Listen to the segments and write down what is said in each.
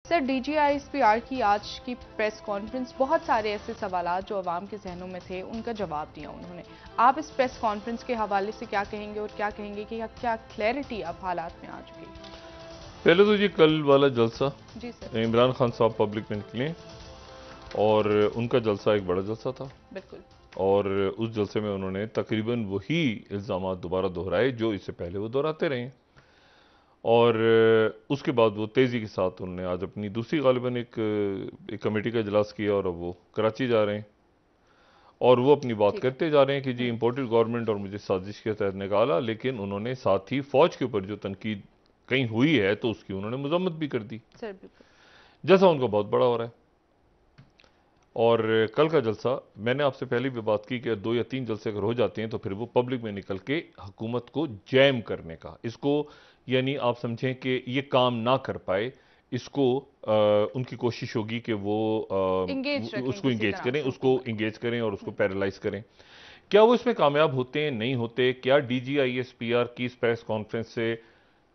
Sir D G I S P R کی آج کی پریس کانفرنس بہت سارے ایسے سوالات جو عوام کے ذہنوں میں تھے ان کا جواب دیا انہوں نے. آپ اس پریس کانفرنس کے حوالے سے کیا کہیں گے اور کیا کہیں گے کہ کیا کلیئرٹی اب حالات میں آ چکی؟ پہلے تو یہ کل والا جلسہ جی سر. عمران خان صاحب پبلک میں نکلے اور ان کا جلسہ ایک بڑا جلسہ تھا. بالکل. اور اس جلسے میں انہوں نے تقریباً وہی الزامات دوبارہ دہرائے جو اس سے پہلے وہ دہراتے رہے. اور اس کے بعد وہ تیزی کے ساتھ انہوں نے آج اپنی دوسری غالباً ایک کمیٹی کا اجلاس کیا اور اب وہ کراچی جا رہے ہیں اور وہ اپنی بات کرتے جا رہے ہیں کہ جی امپورٹڈ گورنمنٹ اور مجھے سازش کے تحت نکالا. لیکن انہوں نے ساتھ ہی فوج کے اوپر جو تنقید کہیں ہوئی ہے تو اس کی انہوں نے مذمت بھی کر دی جیسا ان کا بہت بڑا ہو رہا ہے. اور کل کا جلسہ میں نے آپ سے پہلے بھی بات کی کہ 2 یا 3 جلسے اگر ہو جاتے ہیں تو پھر وہ پبلک میں نکل کے حکومت کو جیم کرنے کا اس کو یعنی آپ سمجھیں کہ یہ کام نہ کر پائے اس کو ان کی کوشش ہوگی کہ وہ اس کو انگیج کریں اور اس کو پیرالائز کریں. کیا وہ اس میں کامیاب ہوتے ہیں نہیں ہوتے؟ کیا D G I S P R کی اس پریس کانفرنس سے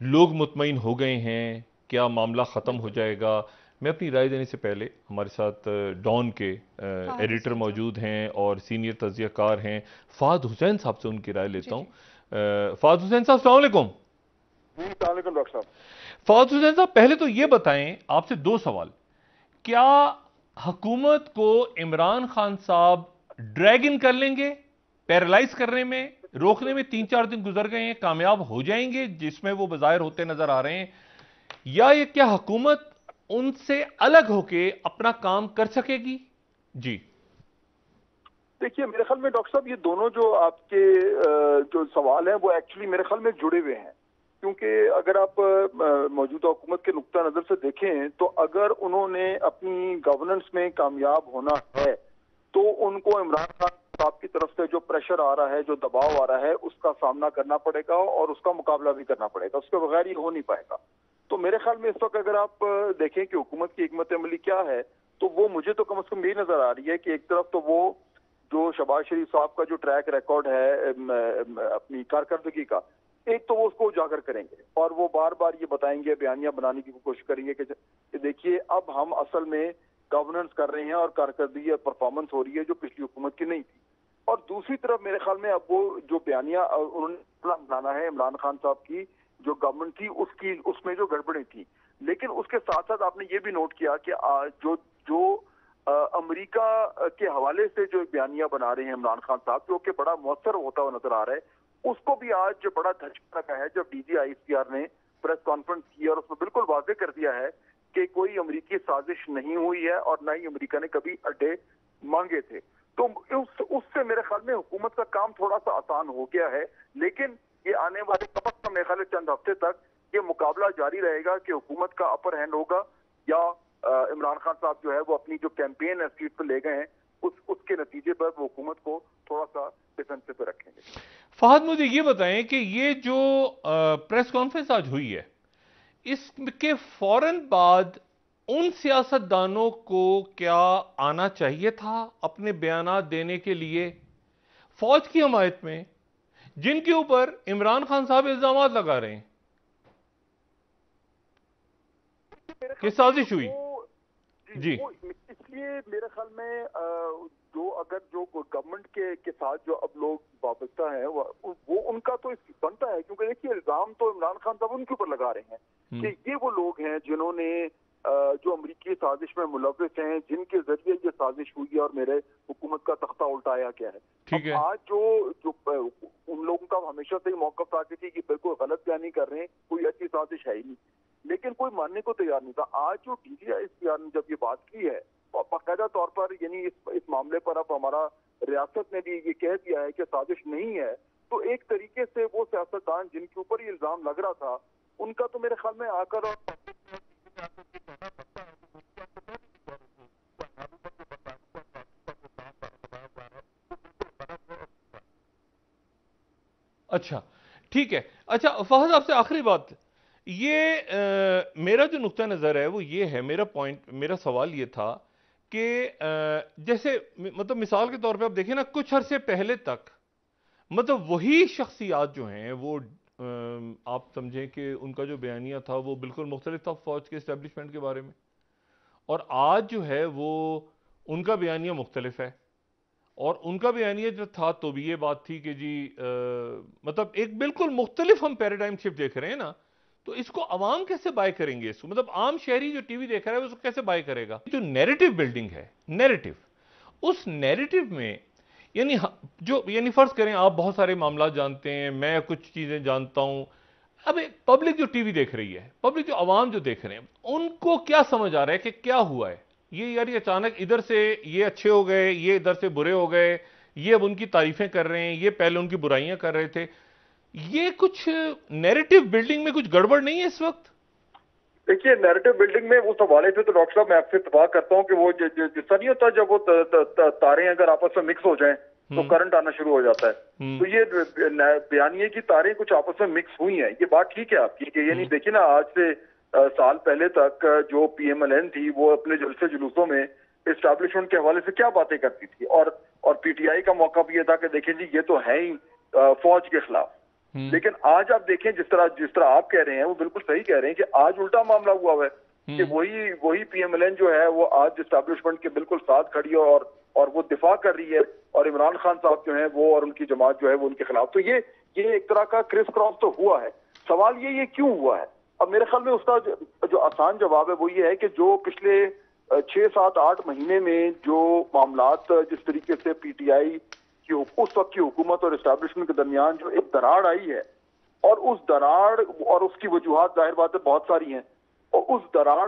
لوگ مطمئن ہو گئے ہیں؟ کیا معاملہ ختم ہو جائے گا؟ میں اپنی رائے دینے سے پہلے ہمارے ساتھ ڈان کے ایڈیٹر موجود ہیں اور سینئر تجزیہ کار ہیں فہد حسین صاحب سے ان کی رائے لیتا ہوں. فہد حسین صاحب السلام علیکم. السلام علیکم ڈاکٹر صاحب. فہد حسین صاحب پہلے تو یہ بتائیں آپ سے 2 سوال. کیا حکومت کو عمران خان صاحب ڈریگ ان کر لیں گے پیرالائز کرنے میں روکنے میں؟ 3-4 دن گزر گئے ہیں کامیاب ہو جائیں گے جس میں وہ بظاہر ہوتے نظر آ رہے ہیں یا یہ کیا حکومت ان سے الگ ہو کے اپنا کام کر سکے گی؟ جی دیکھیے میرے خیال میں ڈاکٹر صاحب یہ دونوں جو آپ کے جو سوال ہیں وہ ایکچولی میرے خیال میں جڑے ہوئے ہیں کیونکہ اگر آپ موجودہ حکومت کے نقطہ نظر سے دیکھیں تو اگر انہوں نے اپنی گورننس میں کامیاب ہونا ہے تو ان کو عمران خان صاحب کی طرف سے جو پریشر آ رہا ہے جو دباؤ آ رہا ہے اس کا سامنا کرنا پڑے گا اور اس کا مقابلہ بھی کرنا پڑے گا. اس کے بغیر یہ ہو نہیں پائے گا. تو میرے خیال میں اس وقت اگر آپ دیکھیں کہ حکومت کی حکمت عملی کیا ہے تو وہ مجھے تو کم از کم یہ نظر آ رہی ہے کہ ایک طرف تو وہ جو شہباز شریف صاحب کا جو ٹریک ریکارڈ ہے اپنی کارکردگی کا ایک تو وہ اس کو اجاگر کریں گے اور وہ بار بار یہ بتائیں گے بیانیہ بنانے کی کوشش کریں گے کہ دیکھیے اب ہم اصل میں گورننس کر رہے ہیں اور کارکردگی پرفارمنس ہو رہی ہے جو پچھلی حکومت کی نہیں تھی. اور دوسری طرف میرے خیال میں اب وہ جو بیانیہ انہوں نے بنانا ہے عمران خان صاحب کی جو گورنمنٹ تھی اس میں جو گڑبڑیں تھیں لیکن اس کے ساتھ ساتھ آپ نے یہ بھی نوٹ کیا کہ جو امریکہ کے حوالے سے جو بیانیہ بنا رہے ہیں عمران خان صاحب جو کہ بڑا مؤثر ہوتا ہوا نظر آ رہا ہے اس کو بھی آج بڑا دھچکا لگا ہے جب D G I S P R نے پریس کانفرنس کی اور اس میں بالکل واضح کر دیا ہے کہ کوئی امریکی سازش نہیں ہوئی ہے اور نہ ہی امریکہ نے کبھی اڈے مانگے تھے. تو اس سے میرے خیال میں حکومت کا کام تھوڑا سا آسان ہو گیا ہے لیکن یہ آنے والے میرے خیال چند ہفتے تک یہ مقابلہ جاری رہے گا کہ حکومت کا اپر ہینڈ ہوگا یا عمران خان صاحب جو ہے وہ اپنی جو کیمپین اسٹریٹ پہ لے گئے ہیں اس کے نتیجے پر وہ حکومت کو تھوڑا سا ڈیفینس پہ رکھیں گے. فہد مجھے یہ بتائیں کہ یہ جو پریس کانفرنس آج ہوئی ہے اس کے فوراً بعد ان سیاستدانوں کو کیا آنا چاہیے تھا اپنے بیانات دینے کے لیے فوج کی حمایت میں جن کے اوپر عمران خان صاحب الزامات لگا رہے ہیں کہ سازش ہوئی؟ جی اس لیے میرے خیال میں جو گورنمنٹ کے ساتھ جو اب لوگ وابستہ ہیں وہ ان کا تو بنتا ہے کیونکہ دیکھیے الزام تو عمران خان صاحب ان کے اوپر لگا رہے ہیں کہ یہ وہ لوگ ہیں جنہوں نے جو امریکی سازش میں ملوث ہیں جن کے ذریعے یہ سازش ہوئی ہے اور میرے حکومت کا تختہ الٹایا گیا ہے. آج جو ان لوگوں کا ہمیشہ سے ہی موقف تھا کہ یہ بالکل غلط بیانی کر رہے ہیں کوئی ایسی سازش ہے ہی نہیں لیکن کوئی ماننے کو تیار نہیں تھا. آج جو D G I S P R نے جب یہ بات کی ہے اور باقاعدہ طور پر یعنی اس معاملے پر اب ہمارا ریاست نے بھی یہ کہہ دیا ہے کہ سازش نہیں ہے تو ایک طریقے سے وہ سیاستدان جن کے اوپر یہ الزام لگ رہا تھا ان کا تو میرے خیال میں آ کر اچھا ٹھیک ہے. اچھا فہد آپ سے آخری بات یہ میرا جو نقطہ نظر ہے وہ یہ ہے میرا سوال یہ تھا کہ جیسے مطلب مثال کے طور پہ آپ دیکھیں نا کچھ عرصے پہلے تک مطلب وہی شخصیات جو ہیں وہ آپ سمجھیں کہ ان کا جو بیانیہ تھا وہ بالکل مختلف تھا فوج کے اسٹیبلشمنٹ کے بارے میں اور آج جو ہے وہ ان کا بیانیہ مختلف ہے. اور ان کا بیانیہ جو تھا تو بھی یہ بات تھی کہ جی مطلب ایک بالکل مختلف ہم پیراڈائم شفٹ دیکھ رہے ہیں نا. تو اس کو عوام کیسے بائی کریں گے؟ اس کو مطلب عام شہری جو ٹی وی دیکھ رہا ہے اس کو کیسے بائی کرے گا؟ جو نیریٹو بلڈنگ ہے، نیریٹو، اس نیریٹو میں یعنی فرض کریں آپ بہت سارے معاملات جانتے ہیں، میں کچھ چیزیں جانتا ہوں. اب پبلک جو ٹی وی دیکھ رہی ہے، پبلک جو عوام جو دیکھ رہے ہیں، ان کو کیا سمجھ آ رہا ہے کہ کیا ہوا ہے؟ یہ یاری اچانک ادھر سے یہ اچھے ہو گئے، یہ ادھر سے برے ہو گئے، یہ اب ان کی تعریفیں کر رہے ہیں، یہ پہلے ان کی برائیاں کر رہے تھے. یہ کچھ نیریٹو بلڈنگ میں کچھ گڑبڑ نہیں ہے اس وقت؟ دیکھیے نیریٹو بلڈنگ میں اس حوالے سے تو ڈاکٹر صاحب میں آپ سے اتفاق کرتا ہوں کہ وہ جیسا نہیں ہوتا جب وہ تاریں اگر آپس میں مکس ہو جائیں تو کرنٹ آنا شروع ہو جاتا ہے. تو یہ بیانیے کی تاریں کچھ آپس میں مکس ہوئی ہیں. یہ بات ٹھیک ہے آپ کی کہ یعنی دیکھیے نا آج سے سال پہلے تک جو پی ایم ایل این تھی وہ اپنے جلسے جلوسوں میں اسٹیبلشمنٹ کے حوالے سے کیا باتیں کرتی تھی. اور پی ٹی آئی کا موقع بھی یہ تھا کہ دیکھیں جی یہ تو ہے ہی فوج کے خلاف. لیکن آج آپ دیکھیں جس طرح آپ کہہ رہے ہیں وہ بالکل صحیح کہہ رہے ہیں کہ آج الٹا معاملہ ہوا ہے کہ وہی پی ایم ایل این جو ہے وہ آج اسٹیبلشمنٹ کے بالکل ساتھ کھڑی ہے اور وہ دفاع کر رہی ہے. اور عمران خان صاحب جو ہیں وہ اور ان کی جماعت جو ہے وہ ان کے خلاف. تو یہ ایک طرح کا کرس کراس تو ہوا ہے. سوال یہ کیوں ہوا ہے؟ اب میرے خیال میں اس کا جو آسان جواب ہے وہ یہ ہے کہ جو پچھلے 6 7 8 مہینے میں جو معاملات جس طریقے سے پی ٹی آئی کی اس وقت کی حکومت اور اسٹیبلشمنٹ کے درمیان جو ایک دراڑ آئی ہے، اور اس دراڑ اور اس کی وجوہات ظاہر بات ہے بہت ساری ہیں، اور اس دراڑ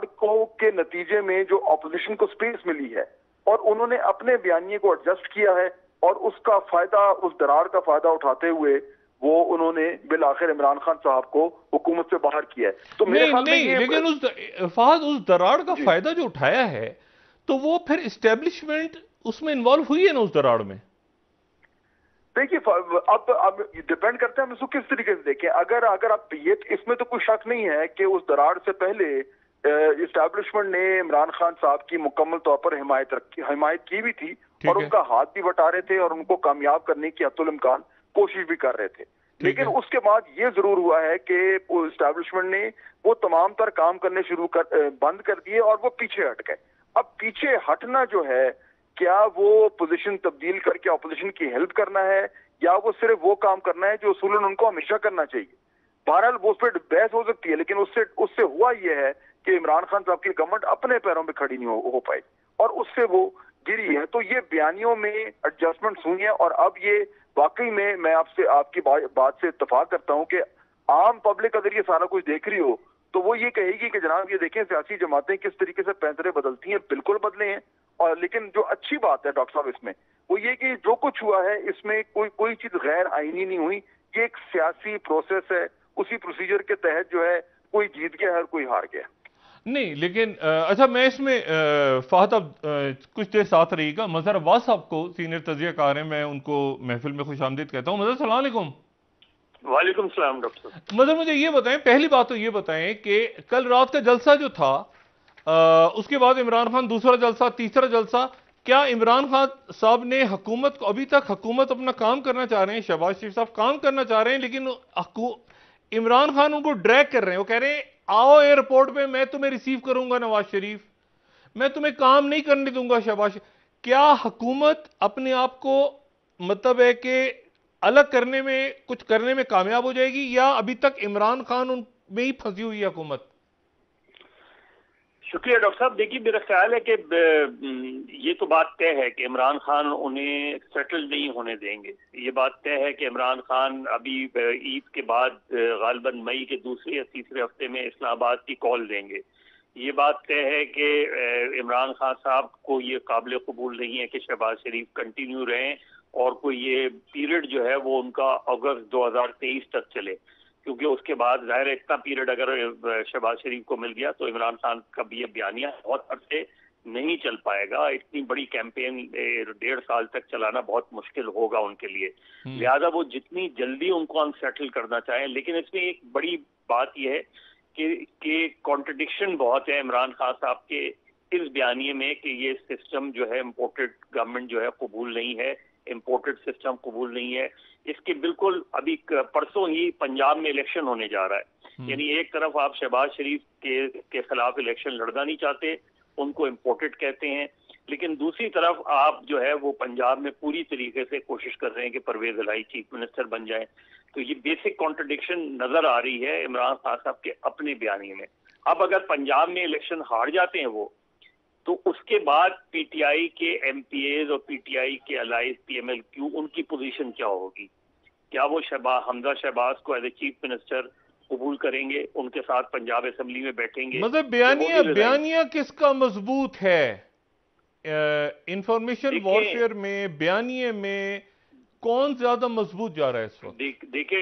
کے نتیجے میں جو اپوزیشن کو سپیس ملی ہے اور انہوں نے اپنے بیانیے کو ایڈجسٹ کیا ہے اور اس کا فائدہ، اس دراڑ کا فائدہ اٹھاتے ہوئے وہ انہوں نے بالآخر عمران خان صاحب کو حکومت سے باہر کیا ہے. تو میرے خیال میں یہ لیکن فہد اس دراڑ کا فائدہ جو اٹھایا ہے تو وہ پھر اسٹیبلشمنٹ اس میں انوالو ہوئی ہے نا اس دراڑ میں. دیکھیے اب ڈیپینڈ کرتا ہے ہم اس کو کس طریقے سے دیکھیں. اگر آپ اس میں تو کوئی شک نہیں ہے کہ اس دراڑ سے پہلے اسٹیبلشمنٹ نے عمران خان صاحب کی مکمل طور پر حمایت کی بھی تھی اور ان کا ہاتھ بھی بٹا رہے تھے اور ان کو کامیاب کرنے کی حتی الامکان کوشش بھی کر رہے تھے. لیکن اس کے بعد یہ ضرور ہوا ہے کہ اسٹیبلشمنٹ نے وہ تمام تر کام کرنے بند کر دیے اور وہ پیچھے ہٹ گئے. اب پیچھے ہٹنا جو ہے کیا وہ پوزیشن تبدیل کر کے اپوزیشن کی ہیلپ کرنا ہے یا وہ صرف وہ کام کرنا ہے جو اصولاً ان کو ہمیشہ کرنا چاہیے؟ بہرحال وہ اس پہ بحث ہو سکتی ہے، لیکن اس سے ہوا یہ ہے کہ عمران خان صاحب کی گورنمنٹ اپنے پیروں پہ کھڑی نہیں ہو پائی اور اس سے وہ گری ہے. تو یہ بیانیوں میں ایڈجسٹمنٹس ہوئی ہیں اور اب یہ واقعی میں آپ کی بات سے اتفاق کرتا ہوں کہ عام پبلک اگر یہ سارا کچھ دیکھ رہی ہو تو وہ یہ کہے گی کہ جناب یہ دیکھیں سیاسی جماعتیں کس طریقے سے پینترے بدلتی ہیں، بالکل بدلے ہیں. اور لیکن جو اچھی بات ہے ڈاکٹر صاحب اس میں وہ یہ کہ جو کچھ ہوا ہے اس میں کوئی چیز غیر آئینی نہیں ہوئی. یہ ایک سیاسی پروسیس ہے، اسی پروسیجر کے تحت جو ہے کوئی جیت گیا ہے کوئی ہار گیا. نہیں لیکن اچھا میں اس میں فہد اب کچھ دیر ساتھ رہی گا. مظہر عباس صاحب کو سینئر تجزیہ کار ہیں، میں ان کو محفل میں خوش آمدید کہتا ہوں. مظہر السلام علیکم. وعلیکم السلام ڈاکٹر صاحب. مظہر مجھے یہ بتائیں، پہلی بات تو یہ بتائیں کہ کل رات کا جلسہ جو تھا اس کے بعد عمران خان دوسرا جلسہ تیسرا جلسہ، کیا عمران خان صاحب نے حکومت کو ابھی تک حکومت اپنا کام کرنا چاہ رہے ہیں، شہباز شریف صاحب کام کرنا چاہ رہے ہیں لیکن عمران خان ان کو ڈریگ کر رہے ہیں، وہ کہہ رہے ہیں آؤ ایئرپورٹ پہ میں تمہیں ریسیو کروں گا نواز شریف، میں تمہیں کام نہیں کرنے دوں گا شہباز شریف. کیا حکومت اپنے آپ کو مطلب ہے کہ الگ کرنے میں کچھ کرنے میں کامیاب ہو جائے گی یا ابھی تک عمران خان ان میں ہی پھنسی ہوئی ہے حکومت؟ شکریہ ڈاکٹر صاحب. دیکھیے میرا خیال ہے کہ یہ تو بات طے ہے کہ عمران خان انہیں سیٹل نہیں ہونے دیں گے. یہ بات طے ہے کہ عمران خان ابھی عید کے بعد غالباً مئی کے دوسرے یا تیسرے ہفتے میں اسلام آباد کی کال دیں گے. یہ بات طے ہے کہ عمران خان صاحب کو یہ قابل قبول نہیں ہے کہ شہباز شریف کنٹینیو رہیں اور کوئی یہ پیریڈ جو ہے وہ ان کا اگست 2023 تک چلے، کیونکہ اس کے بعد ظاہر ہے اتنا پیریڈ اگر شہباز شریف کو مل گیا تو عمران خان کا بھی یہ بیانیہ بہت عرصے نہیں چل پائے گا. اتنی بڑی کیمپین 1.5 سال تک چلانا بہت مشکل ہوگا ان کے لیے. لہذا وہ جتنی جلدی ان کو انسیٹل کرنا چاہیں، لیکن اس میں ایک بڑی بات یہ ہے کہ کانٹرڈکشن بہت ہے عمران خان صاحب کے اس بیانیے میں کہ یہ سسٹم جو ہے امپورٹڈ گورنمنٹ جو ہے قبول نہیں ہے، امپورٹڈ سسٹم قبول نہیں ہے. اس کے بالکل ابھی پرسوں ہی پنجاب میں الیکشن ہونے جا رہا ہے. یعنی ایک طرف آپ شہباز شریف کے خلاف الیکشن لڑنا نہیں چاہتے ان کو امپورٹڈ کہتے ہیں. لیکن دوسری طرف آپ جو ہے وہ پنجاب میں پوری طریقے سے کوشش کر رہے ہیں کہ پرویز الہی چیف منسٹر بن جائیں. تو یہ بیسک کانٹرڈکشن نظر آ رہی ہے عمران خان صاحب کے اپنے بیانیے میں. اب اگر پنجاب میں الیکشن ہار جاتے ہیں وہ، تو اس کے بعد پی ٹی آئی کے ایم پی ایز اور پی ٹی آئی کے allies P M L Q, ان کی پوزیشن کیا ہوگی؟ کیا وہ حمزہ شہباز کو ایز اے چیف منسٹر قبول کریں گے، ان کے ساتھ پنجاب اسمبلی میں بیٹھیں گے؟ مطلب بیانیہ کس کا مضبوط ہے؟ انفارمیشن وارفیئر میں، بیانیے میں کون زیادہ مضبوط جا رہا ہے اس وقت؟ دیکھیں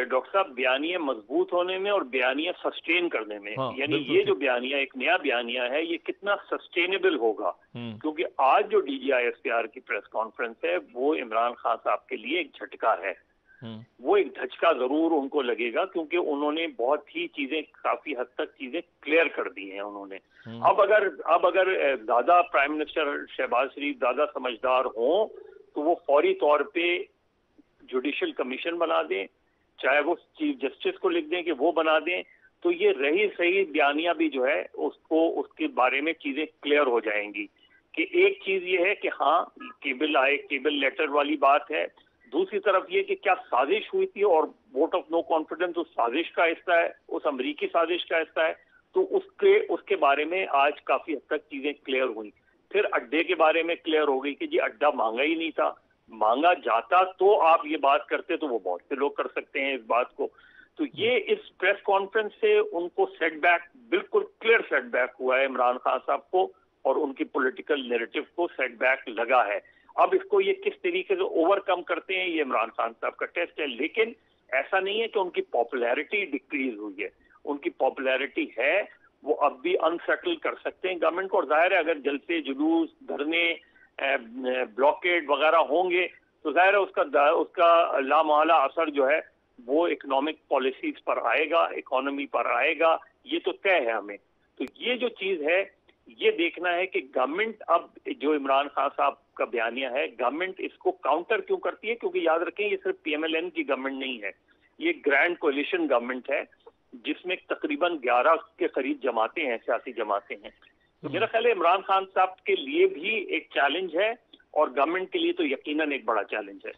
ڈاکٹر صاحب، بیانیہ مضبوط ہونے میں اور بیانیہ سسٹین کرنے میں، یعنی یہ جو بیانیہ ایک نیا بیانیہ ہے یہ کتنا سسٹینیبل ہوگا. کیونکہ آج جو D G I S P R کی پریس کانفرنس ہے وہ عمران خان صاحب کے لیے ایک جھٹکا ہے. وہ ایک دھچکا ضرور ان کو لگے گا، کیونکہ انہوں نے بہت ہی چیزیں، کافی حد تک چیزیں کلیئر کر دی ہیں انہوں نے. اب اگر زیادہ پرائم منسٹر شہباز شریف زیادہ سمجھدار ہوں تو وہ فوری طور پہ جوڈیشل کمیشن بنا دیں، چاہے وہ چیف جسٹس کو لکھ دیں کہ وہ بنا دیں، تو یہ رہی صحیح بیانیہ بھی جو ہے اس کے بارے میں چیزیں کلیئر ہو جائیں گی. کہ ایک چیز یہ ہے کہ ہاں کیبل لیٹر والی بات ہے، دوسری طرف یہ کہ کیا سازش ہوئی تھی اور ووٹ آف نو کانفیڈنس اس سازش کا حصہ ہے، اس امریکی سازش کا حصہ ہے. تو اس کے بارے میں آج کافی حد تک چیزیں کلیئر ہوئی. پھر اڈے کے بارے میں کلیئر ہو گئی کہ جی اڈا مانگا ہی نہیں تھا، مانگا جاتا تو آپ یہ بات کرتے تو وہ بہت سے لوگ کر سکتے ہیں اس بات کو. تو یہ اس پریس کانفرنس سے ان کو سیٹ بیک، بالکل کلیئر سیٹ بیک ہوا ہے عمران خان صاحب کو، اور ان کی پولیٹیکل نیریٹو کو سیٹ بیک لگا ہے. اب اس کو یہ کس طریقے سے اوور کم کرتے ہیں، یہ عمران خان صاحب کا ٹیسٹ ہے. لیکن ایسا نہیں ہے کہ ان کی پاپولیرٹی ڈکریز ہوئی ہے، ان کی پاپولیرٹی ہے. وہ اب بھی انسیٹل کر سکتے ہیں گورنمنٹ کو، اور ظاہر ہے اگر جلسے، جلوس، دھرنے، بلاکیڈ وغیرہ ہوں گے تو ظاہر ہے اس کا لامحالہ اثر جو ہے وہ اکنامک پالیسیز پر آئے گا، اکانومی پر آئے گا. یہ تو طے ہے ہمیں. تو یہ جو چیز ہے یہ دیکھنا ہے کہ گورنمنٹ اب جو عمران خان صاحب کا بیانیہ ہے، گورنمنٹ اس کو کاؤنٹر کیوں کرتی ہے؟ کیونکہ یاد رکھیں یہ صرف پی ایم ایل این کی گورنمنٹ نہیں ہے، یہ گرینڈ کولیشن گورنمنٹ ہے جس میں تقریباً 11 کے قریب جماعتیں ہیں، سیاسی جماعتیں ہیں. تو میرا خیال ہے عمران خان صاحب کے لیے بھی ایک چیلنج ہے، اور گورنمنٹ کے لیے تو یقیناً ایک بڑا چیلنج ہے.